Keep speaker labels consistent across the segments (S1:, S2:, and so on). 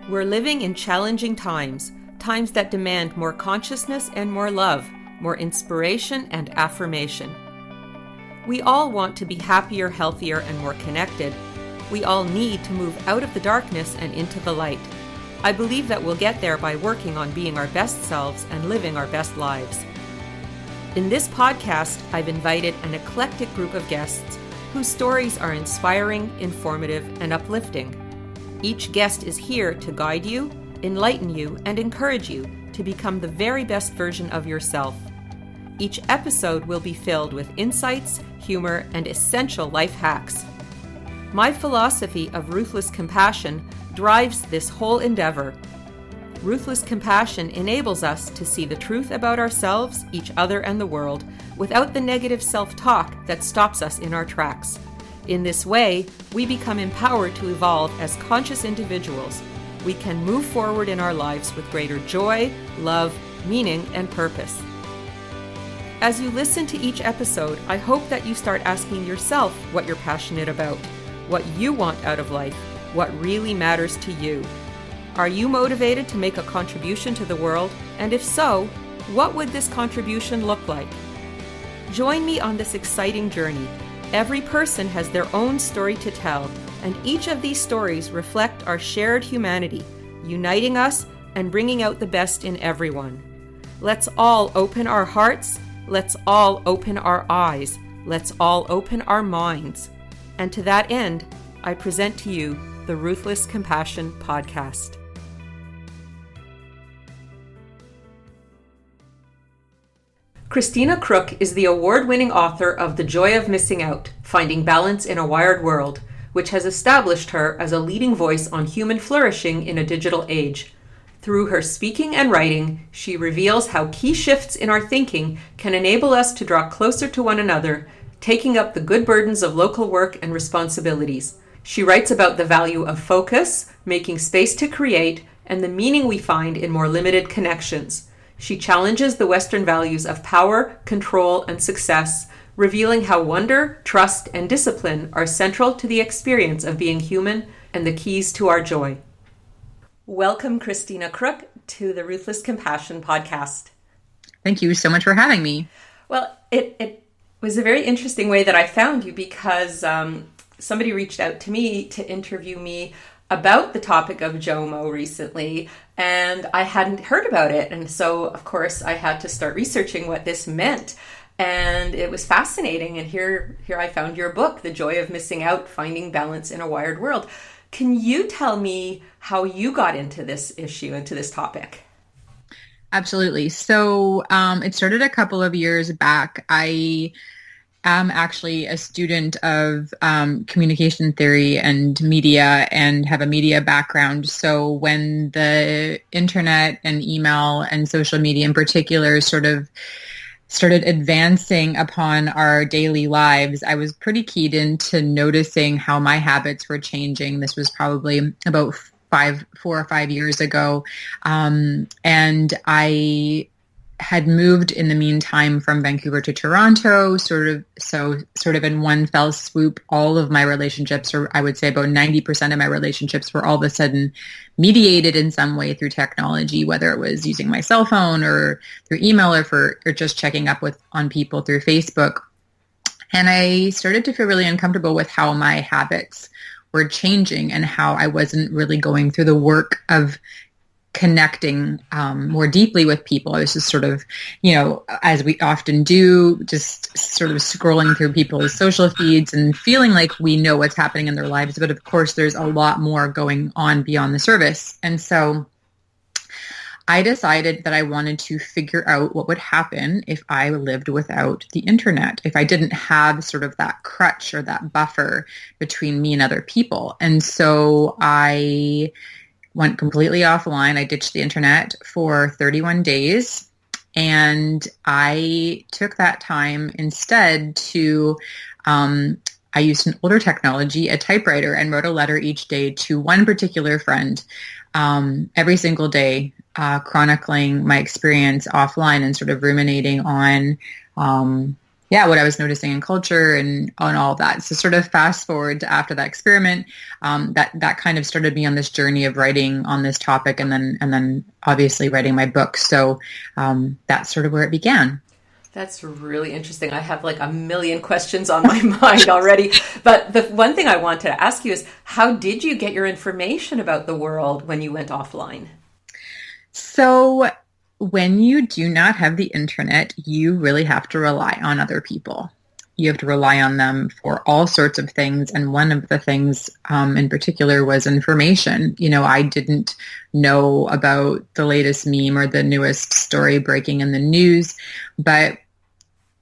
S1: We're living in challenging times, times that demand more consciousness and more love, more inspiration and affirmation. We all want to be happier, healthier, and more connected. We all need to move out of the darkness and into the light. I believe that we'll get there by working on being our best selves and living our best lives. In this podcast, I've invited an eclectic group of guests whose stories are inspiring, informative, and uplifting. Each guest is here to guide you, enlighten you, and encourage you to become the very best version of yourself. Each episode will be filled with insights, humor, and essential life hacks. My philosophy of ruthless compassion drives this whole endeavor. Ruthless compassion enables us to see the truth about ourselves, each other, and the world without the negative self-talk that stops us in our tracks. In this way, we become empowered to evolve as conscious individuals. We can move forward in our lives with greater joy, love, meaning, and purpose. As you listen to each episode, I hope that you start asking yourself what you're passionate about, what you want out of life, what really matters to you. Are you motivated to make a contribution to the world? And if so, what would this contribution look like? Join me on this exciting journey. Every person has their own story to tell, and each of these stories reflect our shared humanity, uniting us and bringing out the best in everyone. Let's all open our hearts, let's all open our eyes, let's all open our minds. And to that end, I present to you the Ruthless Compassion Podcast. Christina Crook is the award-winning author of The Joy of Missing Out, Finding Balance in a Wired World, which has established her as a leading voice on human flourishing in a digital age. Through her speaking and writing, she reveals how key shifts in our thinking can enable us to draw closer to one another, taking up the good burdens of local work and responsibilities. She writes about the value of focus, making space to create, and the meaning we find in more limited connections. She challenges the Western values of power, control, and success, revealing how wonder, trust, and discipline are central to the experience of being human and the keys to our joy. Welcome, Christina Crook, to the Ruthless Compassion Podcast.
S2: Thank you so much for having me.
S1: Well, it was a very interesting way that I found you because somebody reached out to me to interview me about the topic of JOMO recently, and I hadn't heard about it. And so, of course, I had to start researching what this meant. And it was fascinating. And here I found your book, The Joy of Missing Out, Finding Balance in a Wired World. Can you tell me how you got into this issue, into this topic?
S2: Absolutely. So it started a couple of years back. I am actually a student of communication theory and media and have a media background. So when the internet and email and social media in particular sort of started advancing upon our daily lives, I was pretty keyed into noticing how my habits were changing. This was probably about 4 or 5 years ago. And I had moved in the meantime from Vancouver to Toronto, sort of in one fell swoop. All of my relationships, or I would say about 90% of my relationships, were all of a sudden mediated in some way through technology, whether it was using my cell phone or through email or just checking up on people through Facebook. And I started to feel really uncomfortable with how my habits were changing and how I wasn't really going through the work of connecting more deeply with people. I was just sort of, as we often do, just sort of scrolling through people's social feeds and feeling like we know what's happening in their lives. But of course, there's a lot more going on beyond the surface. And so I decided that I wanted to figure out what would happen if I lived without the internet, if I didn't have sort of that crutch or that buffer between me and other people. And so I went completely offline. I ditched the internet for 31 days, and I took that time instead to, I used an older technology, a typewriter, and wrote a letter each day to one particular friend every single day, chronicling my experience offline and sort of ruminating on yeah, what I was noticing in culture and on all of that. So sort of fast forward to after that experiment, that kind of started me on this journey of writing on this topic, and then obviously writing my book. So that's sort of where it began.
S1: That's really interesting. I have like a million questions on my mind already. But the one thing I want to ask you is, how did you get your information about the world when you went offline?
S2: So when you do not have the internet, you really have to rely on other people. You have to rely on them for all sorts of things. And one of the things in particular was information. I didn't know about the latest meme or the newest story breaking in the news. But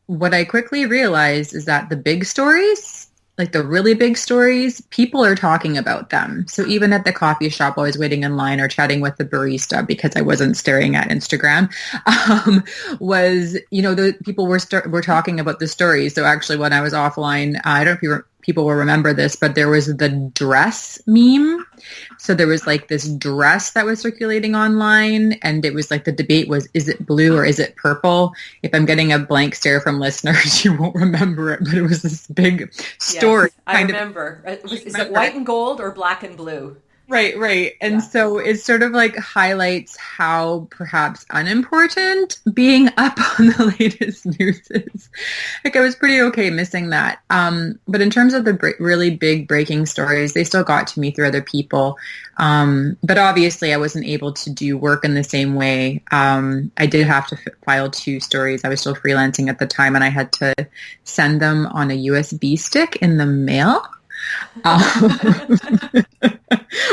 S2: what I quickly realized is that the big stories, like the really big stories, people are talking about them. So even at the coffee shop, I was waiting in line or chatting with the barista because I wasn't staring at Instagram, the people were talking about the stories. So actually when I was offline, I don't know if people will remember this, but there was the dress meme. So there was like this dress that was circulating online, and it was like the debate was, is it blue or is it purple? If I'm getting a blank stare from listeners, you won't remember it, but it was this big story.
S1: Yes, I remember. Is it white and gold or black and blue?
S2: Right. And so it sort of like highlights how perhaps unimportant being up on the latest news is. Like I was pretty okay missing that. But in terms of the really big breaking stories, they still got to me through other people. But obviously I wasn't able to do work in the same way. I did have to file 2 stories. I was still freelancing at the time, and I had to send them on a USB stick in the mail.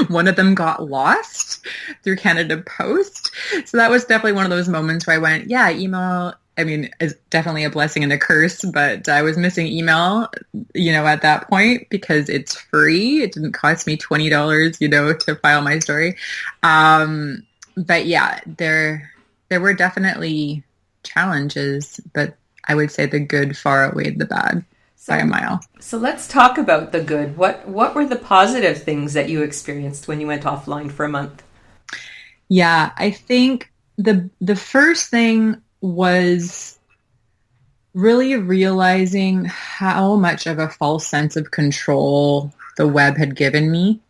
S2: One of them got lost through Canada Post. So that was definitely one of those moments where I went, yeah, email, is definitely a blessing and a curse, but I was missing email, at that point because it's free. It didn't cost me $20, to file my story. But yeah, there were definitely challenges, but I would say the good far outweighed the bad. By a mile.
S1: So let's talk about the good. What were the positive things that you experienced when you went offline for a month?
S2: Yeah, I think the first thing was really realizing how much of a false sense of control the web had given me,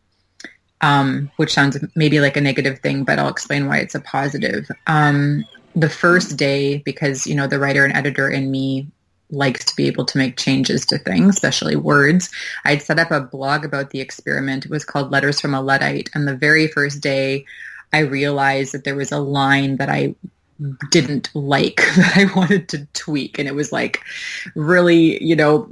S2: which sounds maybe like a negative thing, but I'll explain why it's a positive. The first day, because, the writer and editor in me likes to be able to make changes to things, especially words. I'd set up a blog about the experiment. It was called Letters from a Luddite. And the very first day, I realized that there was a line that I didn't like, that I wanted to tweak. And it was like really,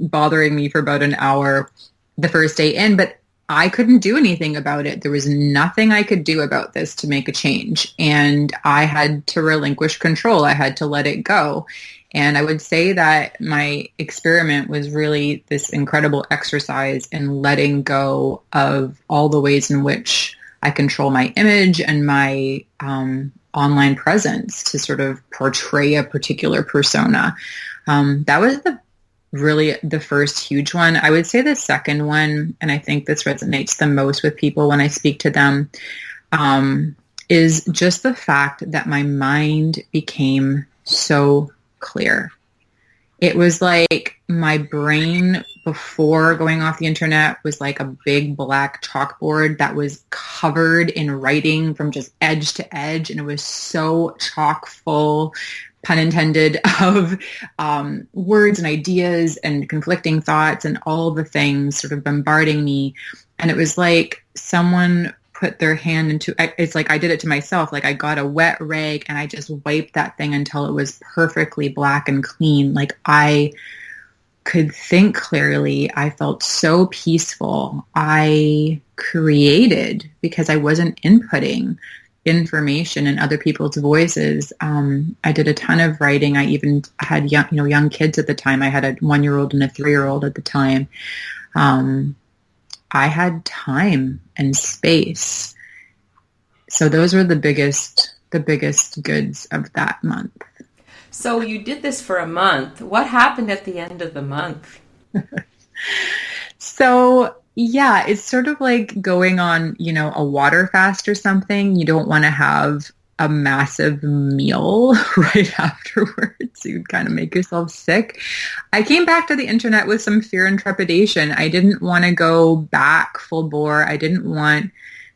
S2: bothering me for about an hour the first day in. But I couldn't do anything about it. There was nothing I could do about this to make a change. And I had to relinquish control. I had to let it go. And I would say that my experiment was really this incredible exercise in letting go of all the ways in which I control my image and my online presence to sort of portray a particular persona. That was really the first huge one. I would say the second one, and I think this resonates the most with people when I speak to them, is just the fact that my mind became so clear. It was like my brain before going off the internet was like a big black chalkboard that was covered in writing from just edge to edge. And it was so chock full, pun intended, of words and ideas and conflicting thoughts and all the things sort of bombarding me. And it was like someone put their hand into, it's like I did it to myself. Like I got a wet rag and I just wiped that thing until it was perfectly black and clean. Like I could think clearly. I felt so peaceful. I created because I wasn't inputting information in other people's voices. I did a ton of writing. I even had young kids at the time. I had a 1-year-old and a 3-year-old at the time. I had time and space. So those were the biggest goods of that month.
S1: So you did this for a month. What happened at the end of the month?
S2: So yeah, it's sort of like going on, a water fast or something. You don't want to have a massive meal right afterwards. You'd kind of make yourself sick. I came back to the internet with some fear and trepidation. I didn't want to go back full bore. I didn't want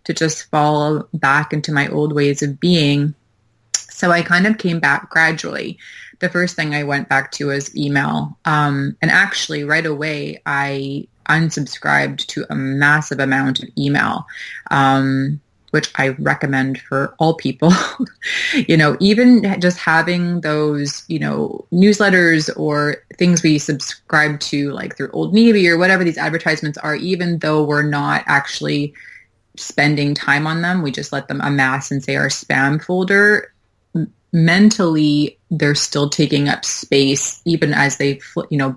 S2: to just fall back into my old ways of being. So I kind of came back gradually. The first thing I went back to was email. And actually right away, I unsubscribed to a massive amount of email, which I recommend for all people. Even just having those, newsletters or things we subscribe to, like through Old Navy or whatever these advertisements are, even though we're not actually spending time on them, we just let them amass in, say, our spam folder. Mentally, they're still taking up space, even as they,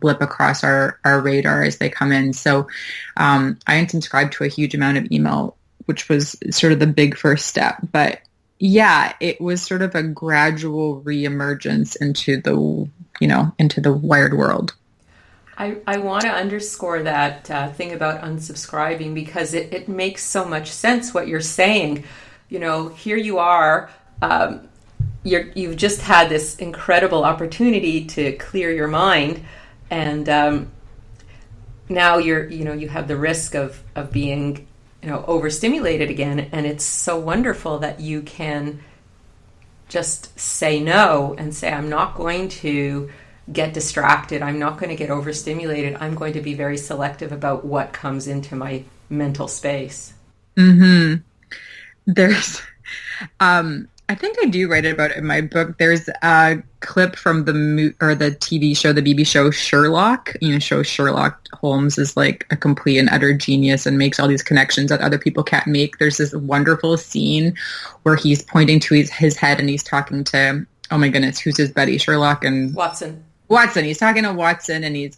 S2: blip across our radar as they come in. So I unsubscribed to a huge amount of email, which was sort of the big first step. But yeah, it was sort of a gradual reemergence into the wired world.
S1: I want to underscore that thing about unsubscribing, because it makes so much sense what you're saying. Here you are, you've just had this incredible opportunity to clear your mind, and now you have the risk of being overstimulated again. And it's so wonderful that you can just say no and say, I'm not going to get distracted. I'm not going to get overstimulated. I'm going to be very selective about what comes into my mental space.
S2: Mm-hmm. There's, I think I do write about it in my book. There's a clip from the TV show, the BBC show Sherlock. Sherlock Holmes is like a complete and utter genius and makes all these connections that other people can't make. There's this wonderful scene where he's pointing to his head and he's talking to, oh my goodness, who's his buddy? Sherlock and
S1: Watson.
S2: He's talking to Watson, and he's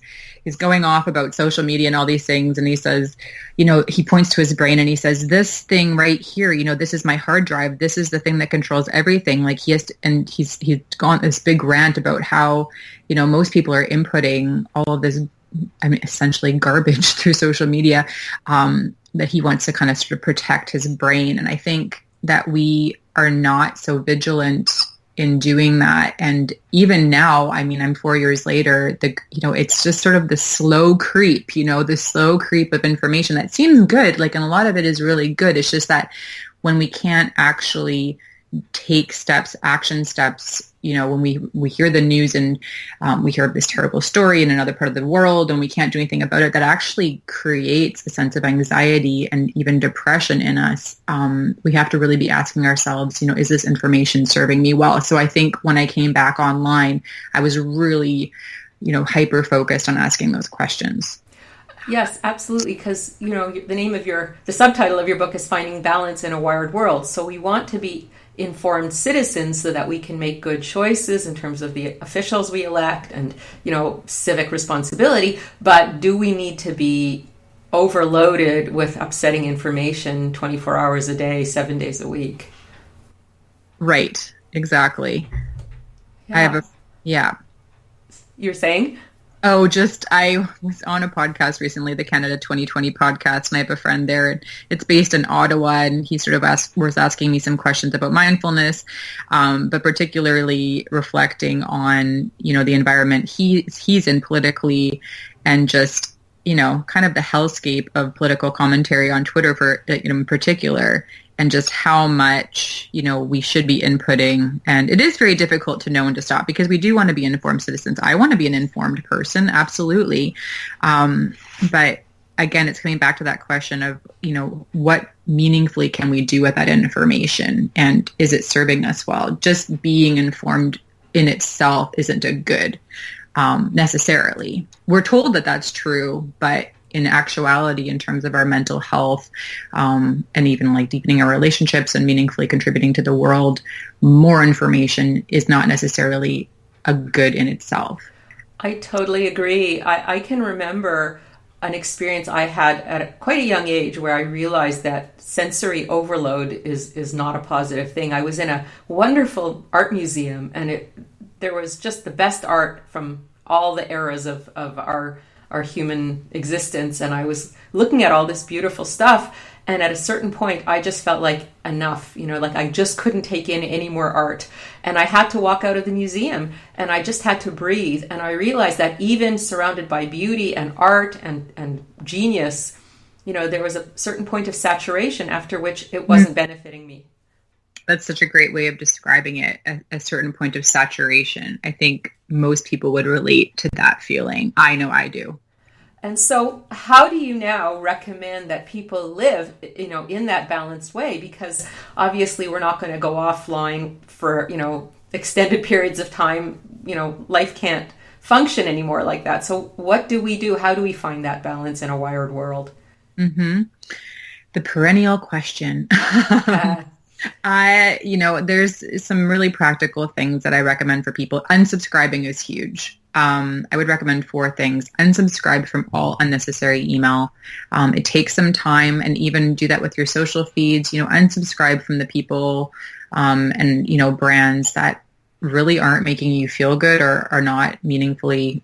S2: going off about social media and all these things. And he says, he points to his brain and he says, this thing right here, this is my hard drive. This is the thing that controls everything. Like he's gone this big rant about how, most people are inputting all of this, essentially garbage through social media, that he wants to kind of sort of protect his brain. And I think that we are not so vigilant in doing that. And even now, I'm 4 years later, it's just sort of the slow creep, the slow creep of information that seems good. Like, and a lot of it is really good. It's just that when we can't actually take action steps, when we hear the news and we hear this terrible story in another part of the world and we can't do anything about it, that actually creates a sense of anxiety and even depression in us. We have to really be asking ourselves, is this information serving me well? So I think when I came back online, I was really, hyper focused on asking those questions.
S1: Yes, absolutely. Because, the subtitle of your book is Finding Balance in a Wired World. So we want to be informed citizens so that we can make good choices in terms of the officials we elect and, civic responsibility. But do we need to be overloaded with upsetting information 24 hours a day, 7 days a week?
S2: Right. Exactly.
S1: Yeah. You're saying?
S2: Oh, I was on a podcast recently, the Canada 2020 podcast, and I have a friend there. And it's based in Ottawa, and he sort of was asking me some questions about mindfulness, but particularly reflecting on, the environment he's in politically, and just, kind of the hellscape of political commentary on Twitter in particular, and just how much, we should be inputting. And it is very difficult to know when to stop, because we do want to be informed citizens. I want to be an informed person, absolutely. But again, it's coming back to that question of, what meaningfully can we do with that information? And is it serving us well? Just being informed in itself isn't a good necessarily. We're told that that's true, but in actuality, in terms of our mental health, and even like deepening our relationships and meaningfully contributing to the world, more information is not necessarily a good in itself.
S1: I totally agree. I can remember an experience I had at quite a young age where I realized that sensory overload is not a positive thing. I was in a wonderful art museum, and there was just the best art from all the eras of our our human existence. And I was looking at all this beautiful stuff. And at a certain point, I just felt like enough, like I just couldn't take in any more art. And I had to walk out of the museum and I just had to breathe. And I realized that even surrounded by beauty and art and genius, there was a certain point of saturation after which it wasn't benefiting me.
S2: That's such a great way of describing it, a certain point of saturation. I think most people would relate to that feeling. I know I do.
S1: And so how do you now recommend that people live, in that balanced way? Because obviously we're not going to go offline for, extended periods of time. Life can't function anymore like that. So what do we do? How do we find that balance in a wired world?
S2: Mm-hmm. The perennial question. There's some really practical things that I recommend for people. Unsubscribing is huge. I would recommend 4 things. Unsubscribe from all unnecessary email. It takes some time, and even do that with your social feeds. Unsubscribe from the people and brands that really aren't making you feel good or are not meaningfully,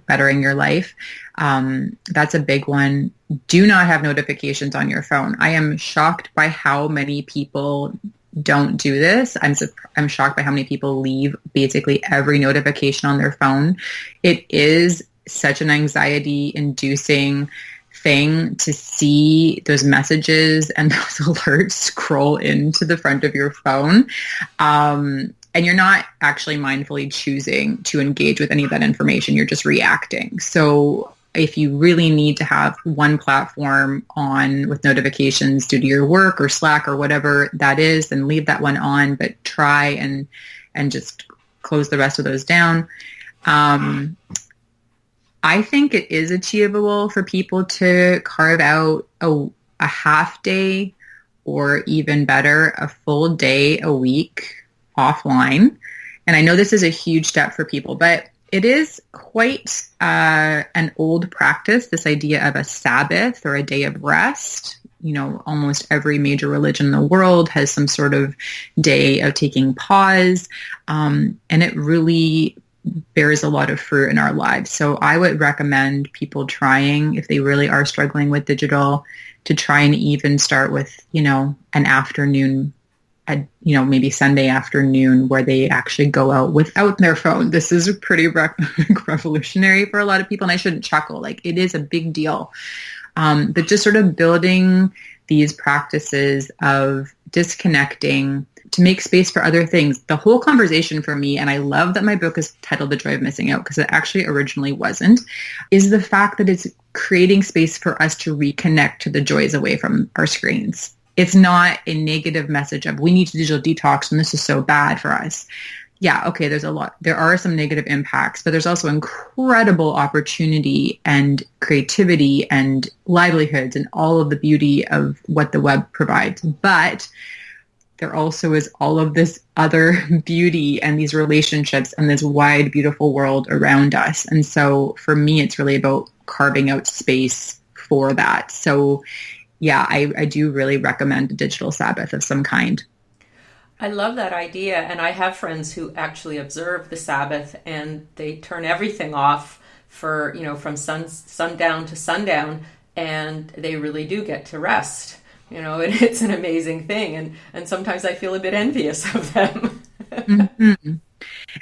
S2: bettering your life. That's a big one. Do not have notifications on your phone. I am shocked by how many people don't do this. I'm shocked by how many people leave basically every notification on their phone. It is such an anxiety-inducing thing to see those messages and those alerts scroll into the front of your phone. And you're not actually mindfully choosing to engage with any of that information. You're just reacting. So if you really need to have one platform on with notifications due to your work or Slack or whatever that is, then leave that one on, but try and just close the rest of those down. I think it is achievable for people to carve out a half day, or even better, a full day a week offline. And I know this is a huge step for people, but it is quite an old practice, this idea of a Sabbath or a day of rest. Almost every major religion in the world has some sort of day of taking pause, and it really bears a lot of fruit in our lives. So I would recommend people trying, if they really are struggling with digital, to try and even start with, an afternoon, maybe Sunday afternoon, where they actually go out without their phone. This is pretty revolutionary for a lot of people, and I shouldn't chuckle. Like, it is a big deal. But just sort of building these practices of disconnecting to make space for other things. The whole conversation for me, and I love that my book is titled The Joy of Missing Out, because it actually originally wasn't, is the fact that it's creating space for us to reconnect to the joys away from our screens. It's not a negative message of we need to digital detox and this is so bad for us. Yeah, okay, there are some negative impacts, but there's also incredible opportunity and creativity and livelihoods and all of the beauty of what the web provides. But there also is all of this other beauty and these relationships and this wide, beautiful world around us. And so for me, it's really about carving out space for that. So yeah, I do really recommend a digital Sabbath of some kind.
S1: I love that idea. And I have friends who actually observe the Sabbath and they turn everything off for, from sundown to sundown, and they really do get to rest. It's an amazing thing. And sometimes I feel a bit envious of them.
S2: Mm-hmm.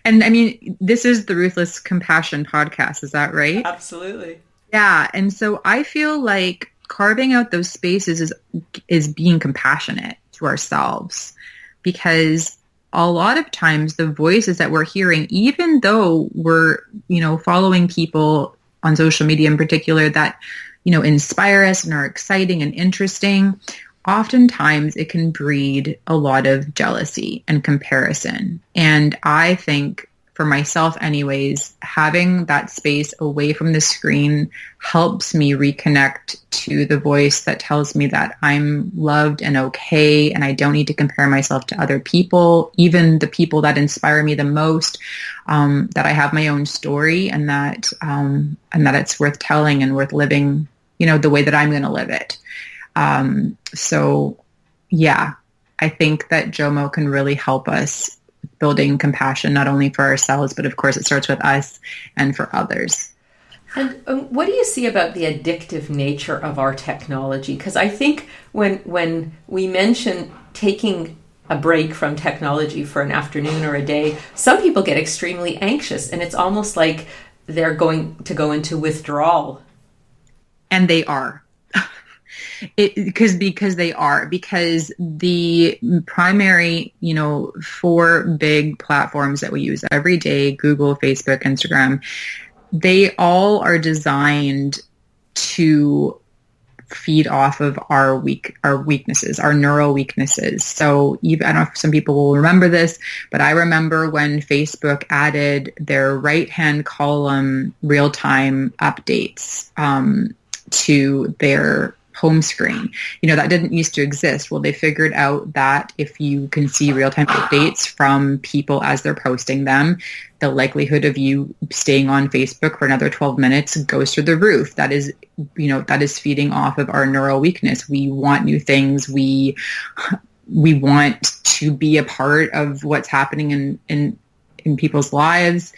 S2: And I mean, this is the Ruthless Compassion podcast. Is that right?
S1: Absolutely.
S2: Yeah. And so I feel like carving out those spaces is being compassionate to ourselves, because a lot of times the voices that we're hearing, even though we're, following people on social media in particular that, inspire us and are exciting and interesting, oftentimes it can breed a lot of jealousy and comparison. And I think, for myself anyways, having that space away from the screen helps me reconnect to the voice that tells me that I'm loved and okay, and I don't need to compare myself to other people, even the people that inspire me the most, that I have my own story, and that it's worth telling and worth living, the way that I'm going to live it. So yeah, I think that JOMO can really help us building compassion, not only for ourselves, but of course it starts with us and for others.
S1: And what do you see about the addictive nature of our technology? Because I think when we mention taking a break from technology for an afternoon or a day, some people get extremely anxious, and it's almost like they're going to go into withdrawal.
S2: And they are. Because the primary, 4 big platforms that we use every day, Google, Facebook, Instagram, they all are designed to feed off of our weaknesses, our neural weaknesses. So I don't know if some people will remember this, but I remember when Facebook added their right-hand column real-time updates to their home screen. That didn't used to exist. Well, they figured out that if you can see real-time updates from people as they're posting them, the likelihood of you staying on Facebook for another 12 minutes goes through the roof. That is feeding off of our neural weakness. We want new things. We want to be a part of what's happening in people's lives.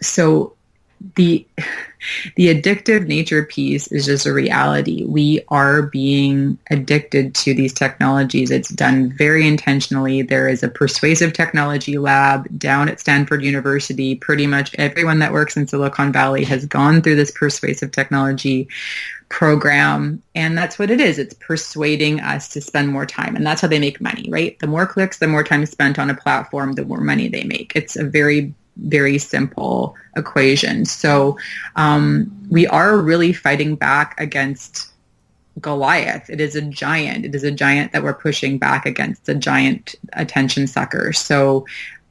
S2: So the addictive nature piece is just a reality. We are being addicted to these technologies. It's done very intentionally. There is a persuasive technology lab down at Stanford University. Pretty much everyone that works in Silicon Valley has gone through this persuasive technology program, and that's what it is. It's persuading us to spend more time, and that's how they make money, right? The more clicks, the more time spent on a platform, the more money they make. It's a very, very simple equation. So we are really fighting back against Goliath. It is a giant. It is a giant that we're pushing back against, a giant attention sucker. So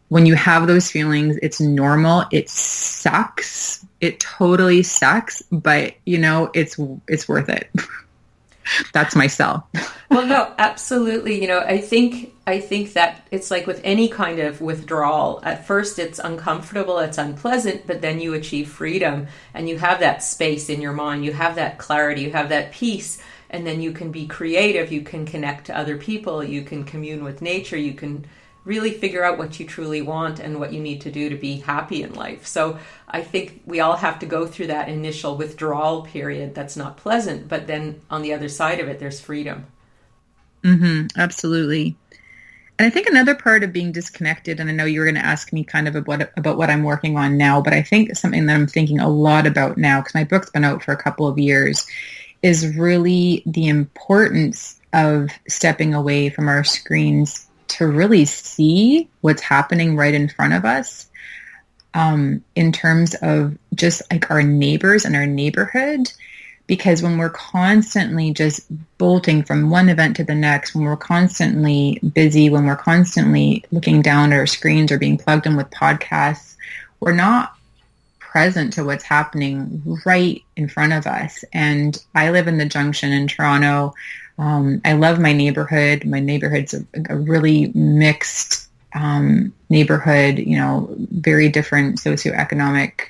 S2: when you have those feelings, it's normal. It sucks. It totally sucks, but it's worth it. That's my sell.
S1: Well, no, absolutely. I think that it's like with any kind of withdrawal. At first, it's uncomfortable, it's unpleasant, but then you achieve freedom and you have that space in your mind. You have that clarity, you have that peace, and then you can be creative. You can connect to other people. You can commune with nature. You can really figure out what you truly want and what you need to do to be happy in life. So I think we all have to go through that initial withdrawal period that's not pleasant, but then on the other side of it, there's freedom.
S2: Mm-hmm, absolutely. And I think another part of being disconnected, and I know you were going to ask me kind of about what I'm working on now, but I think something that I'm thinking a lot about now, because my book's been out for a couple of years, is really the importance of stepping away from our screens to really see what's happening right in front of us, in terms of just like our neighbors and our neighborhood. Because when we're constantly just bolting from one event to the next, when we're constantly busy, when we're constantly looking down at our screens or being plugged in with podcasts, we're not present to what's happening right in front of us. And I live in the Junction in Toronto. I love my neighborhood. My neighborhood's a really mixed neighborhood, very different socioeconomic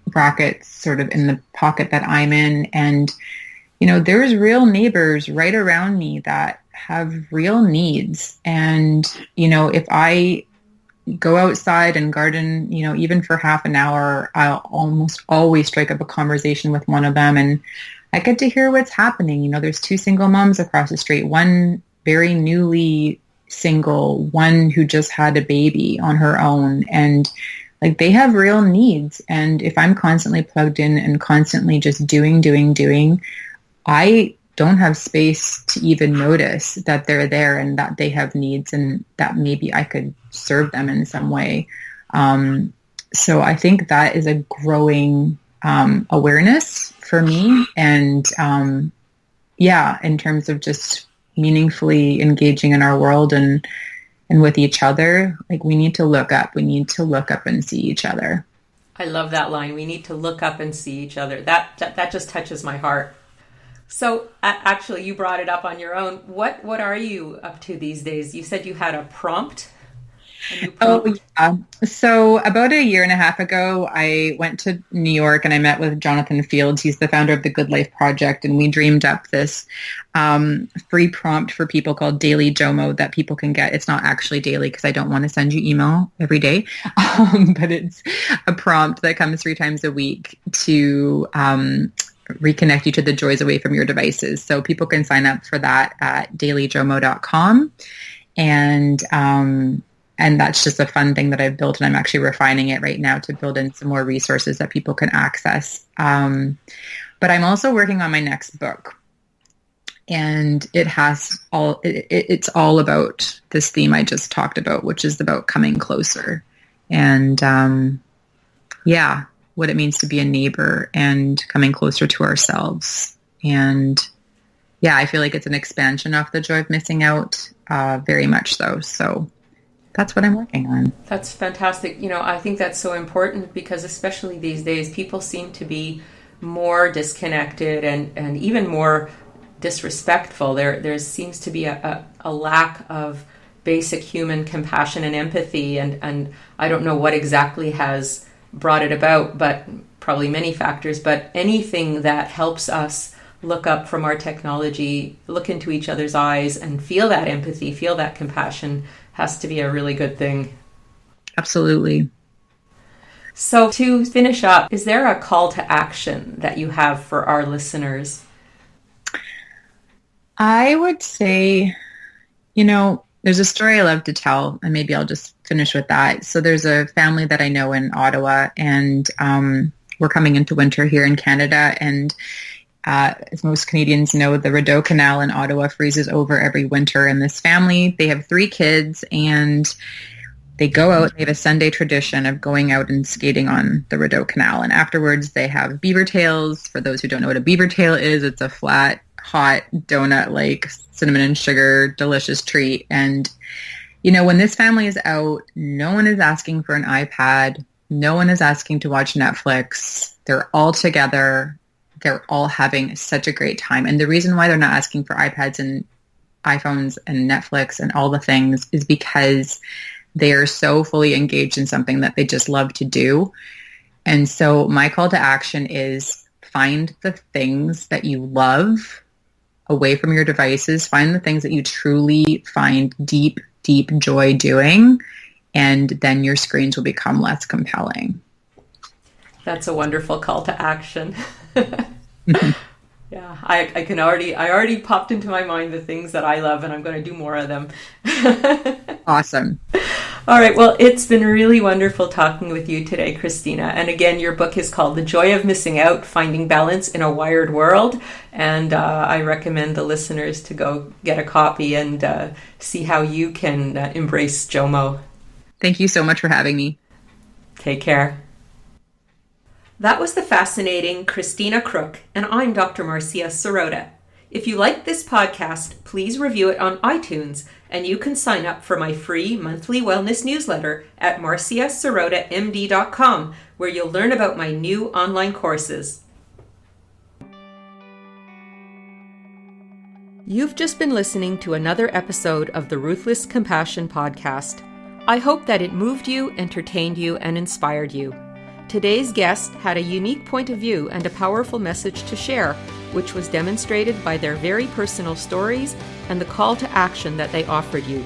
S2: brackets sort of in the pocket that I'm in. And, there's real neighbors right around me that have real needs. And, if I go outside and garden, even for half an hour, I'll almost always strike up a conversation with one of them. And I get to hear what's happening. There's 2 single moms across the street, one very newly single, one who just had a baby on her own. And like they have real needs. And if I'm constantly plugged in and constantly just doing, I don't have space to even notice that they're there and that they have needs and that maybe I could serve them in some way. So I think that is a growing awareness for me. And in terms of just meaningfully engaging in our world and with each other, like we need to look up. We need to look up and see each other.
S1: I love that line. We need to look up and see each other. That just touches my heart. So actually, you brought it up on your own. What are you up to these days? You said you had a prompt. A new
S2: Oh,
S1: prompt?
S2: yeah. So about a year and a half ago, I went to New York and I met with Jonathan Fields. He's the founder of the Good Life Project, and we dreamed up this free prompt for people called Daily Jomo that people can get. It's not actually daily because I don't want to send you email every day, but it's a prompt that comes 3 times a week to reconnect you to the joys away from your devices. So people can sign up for that at dailyjomo.com. And that's just a fun thing that I've built, and I'm actually refining it right now to build in some more resources that people can access. But I'm also working on my next book, and it's all about this theme I just talked about, which is about coming closer, and what it means to be a neighbor and coming closer to ourselves. And I feel like it's an expansion of the joy of missing out, very much so. So that's what I'm working on.
S1: That's fantastic. I think that's so important because especially these days, people seem to be more disconnected and even more disrespectful. There seems to be a lack of basic human compassion and empathy. And I don't know what exactly has brought it about, but probably many factors. But anything that helps us look up from our technology, look into each other's eyes and feel that empathy, feel that compassion has to be a really good thing.
S2: Absolutely.
S1: So to finish up, is there a call to action that you have for our listeners?
S2: I would say, there's a story I love to tell, and maybe I'll just finish with that. So there's a family that I know in Ottawa, and we're coming into winter here in Canada, and as most Canadians know, the Rideau Canal in Ottawa freezes over every winter. And this family, they have 3 kids, and they go out. They have a Sunday tradition of going out and skating on the Rideau Canal. And afterwards, they have beaver tails. For those who don't know what a beaver tail is, it's a flat, hot donut-like cinnamon and sugar, delicious treat. And, when this family is out, no one is asking for an iPad. No one is asking to watch Netflix. They're all together. They're all having such a great time. And the reason why they're not asking for iPads and iPhones and Netflix and all the things is because they are so fully engaged in something that they just love to do. And so my call to action is find the things that you love away from your devices. Find the things that you truly find deep, deep joy doing. And then your screens will become less compelling.
S1: That's a wonderful call to action. Yeah, I already popped into my mind the things that I love, and I'm going to do more of them.
S2: Awesome.
S1: All right. Well, it's been really wonderful talking with you today, Christina. And again, your book is called The Joy of Missing Out, Finding Balance in a Wired World. And I recommend the listeners to go get a copy and see how you can embrace JOMO.
S2: Thank you so much for having me.
S1: Take care. That was the fascinating Christina Crook, and I'm Dr. Marcia Sirota. If you like this podcast, please review it on iTunes, and you can sign up for my free monthly wellness newsletter at marciasirotamd.com, where you'll learn about my new online courses. You've just been listening to another episode of the Ruthless Compassion Podcast. I hope that it moved you, entertained you, and inspired you. Today's guest had a unique point of view and a powerful message to share, which was demonstrated by their very personal stories and the call to action that they offered you.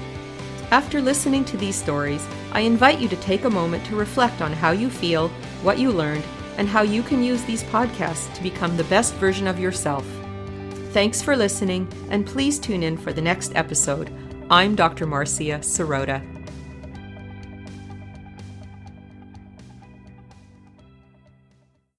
S1: After listening to these stories, I invite you to take a moment to reflect on how you feel, what you learned, and how you can use these podcasts to become the best version of yourself. Thanks for listening, and please tune in for the next episode. I'm Dr. Marcia Sirota.